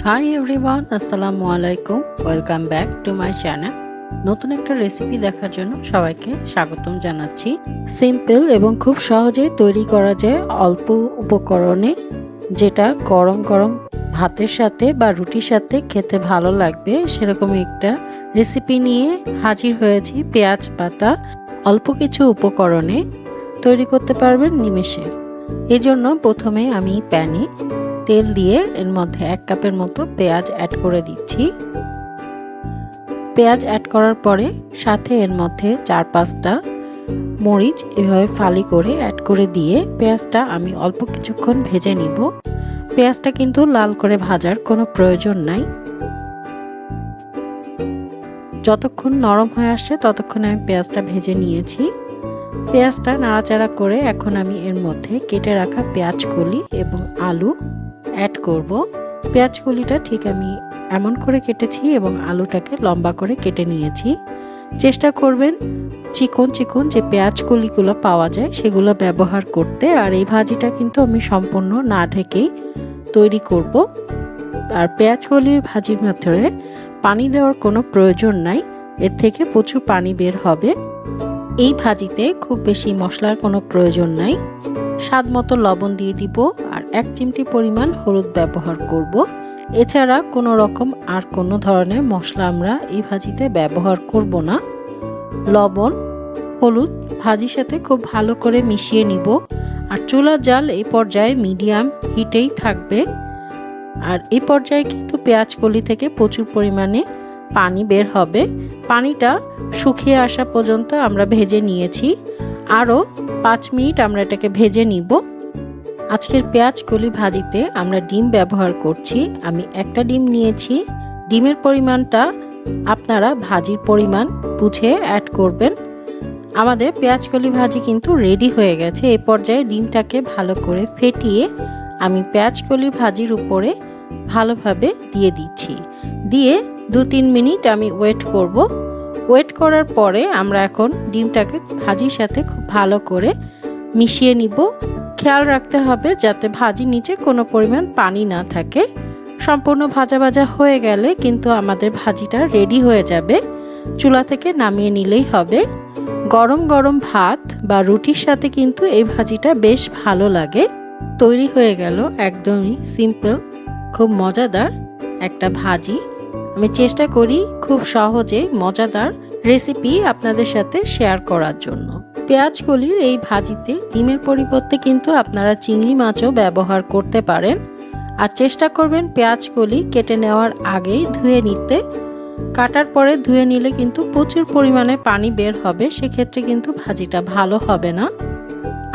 Hi everyone, আসসালামু আলাইকুম। Welcome back to my channel. নতুন একটা রেসিপি দেখার জন্য সবাইকে স্বাগতম জানাচ্ছি। সিম্পল এবং খুব সহজেই তৈরি করা যায় অল্প উপকরণে, যেটা গরম গরম ভাতের সাথে বা রুটির সাথে খেতে ভালো লাগবে, সেরকম একটা রেসিপি নিয়ে হাজির হয়েছি। পেঁয়াজ পাতা অল্প কিছু উপকরণে তৈরি করতে পারবেন নিমেষে। এই জন্য প্রথমে আমি প্যানে তেল দিয়ে এর মধ্যে 1 কাপের মতো পেঁয়াজ অ্যাড করে দিচ্ছি। পেঁয়াজ অ্যাড করার পরে সাথে এর মধ্যে 4-5টা মরিচ এভাবে ফালি করে অ্যাড করে দিয়ে পেঁয়াজটা আমি অল্প কিছুক্ষণ ভেজে নিব। পেঁয়াজটা কিন্তু লাল করে ভাজার কোনো প্রয়োজন নাই। যতক্ষণ নরম হয়ে আসছে ততক্ষণ আমি পেঁয়াজটা ভেজে নিয়েছি। পেঁয়াজটা নাড়াচাড়া করে এখন আমি এর মধ্যে কেটে রাখা পেঁয়াজ কলি এবং আলু অ্যাড করব। পেঁয়াজ কলিটা ঠিক আমি এমন করে কেটেছি এবং আলুটাকে লম্বা করে কেটে নিয়েছি। চেষ্টা করবেন চিকন চিকন যে পেঁয়াজ কলিগুলো পাওয়া যায় সেগুলো ব্যবহার করতে। আর এই ভাজিটা কিন্তু আমি সম্পূর্ণ না ঢেকেই তৈরি করব। আর পেঁয়াজ কলির ভাজির মধ্যে পানি দেওয়ার কোনো প্রয়োজন নাই, এর থেকে প্রচুর পানি বের হবে। এই ভাজিতে খুব বেশি মশলার কোনো প্রয়োজন নাই। স্বাদ মতো লবণ দিয়ে দিব আর 1 চিমটি পরিমাণ হলুদ ব্যবহার করব। এছাড়া কোনো রকম আর কোনো ধরনের মশলা আমরা এই ভাজিতে ব্যবহার করব না। লবণ হলুদ ভাজির সাথে খুব ভালো করে মিশিয়ে নিব। আর চুলার জাল এই পর্যায়ে মিডিয়াম হিটেই থাকবে। আর এই পর্যায়ে কিন্তু পেঁয়াজ কলি থেকে প্রচুর পরিমাণে পানি বের হবে। পানিটা শুকিয়ে আসা পর্যন্ত আমরা ভেজে নিয়েছি। আরও 5 মিনিট আমরা এটাকে ভেজে নিব। আজকের পেঁয়াজ কলি ভাজিতে আমরা ডিম ব্যবহার করছি। আমি একটা ডিম নিয়েছি। ডিমের পরিমাণটা আপনারা ভাজির পরিমাণ বুঝে অ্যাড করবেন। আমাদের পেঁয়াজ কলি ভাজি কিন্তু রেডি হয়ে গেছে। এই পর্যায়ে ডিমটাকে ভালো করে ফেটিয়ে আমি পেঁয়াজ কলি ভাজির উপরে ভালোভাবে দিয়ে দিচ্ছি। দিয়ে 2-3 মিনিট আমি ওয়েট করব। ওয়েট করার পরে আমরা এখন ডিমটাকে ভাজির সাথে খুব ভালো করে মিশিয়ে নিব। খেয়াল রাখতে হবে যাতে ভাজির নিচে কোনো পরিমাণ পানি না থাকে। সম্পূর্ণ ভাজা ভাজা হয়ে গেলে কিন্তু আমাদের ভাজিটা রেডি হয়ে যাবে। চুলা থেকে নামিয়ে নিলেই হবে। গরম গরম ভাত বা রুটির সাথে কিন্তু এই ভাজিটা বেশ ভালো লাগে। তৈরি হয়ে গেল একদমই সিম্পল, খুব মজাদার একটা ভাজি। আমি চেষ্টা করি খুব সহজে মজাদার রেসিপি আপনাদের সাথে শেয়ার করার জন্য। পেঁয়াজ কলির এই ভাজিতে ডিমের পরিবর্তে কিন্তু আপনারা চিংড়ি মাছও ব্যবহার করতে পারেন। আর চেষ্টা করবেন পেঁয়াজ কলি কেটে নেওয়ার আগেই ধুয়ে নিতে। কাটার পরে ধুয়ে নিলে কিন্তু প্রচুর পরিমাণে পানি বের হবে, সেক্ষেত্রে কিন্তু ভাজিটা ভালো হবে না।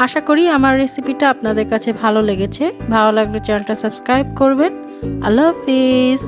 আশা করি আমার রেসিপিটা আপনাদের কাছে ভালো লেগেছে। ভালো লাগলে চ্যানেলটা সাবস্ক্রাইব করবেন। আল্লাহ হাফিজ।